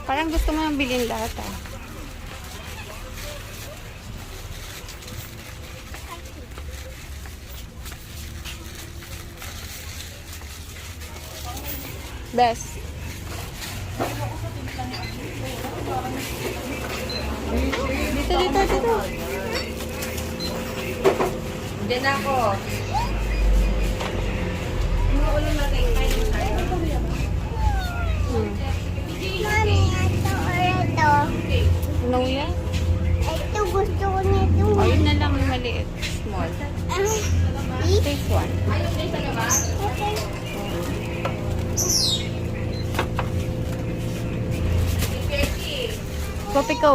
Parang gusto mo nang bilhin lahat ah. Best. Dito. Diyan ako. Yung ulo natin, kayo tayo. Mami, ito or ito? No yan? Ito gusto ko nito. O, yun na lang yung maliit. Small. Take one. Ayaw din sa labas? Okay. Perky. Kopi ko.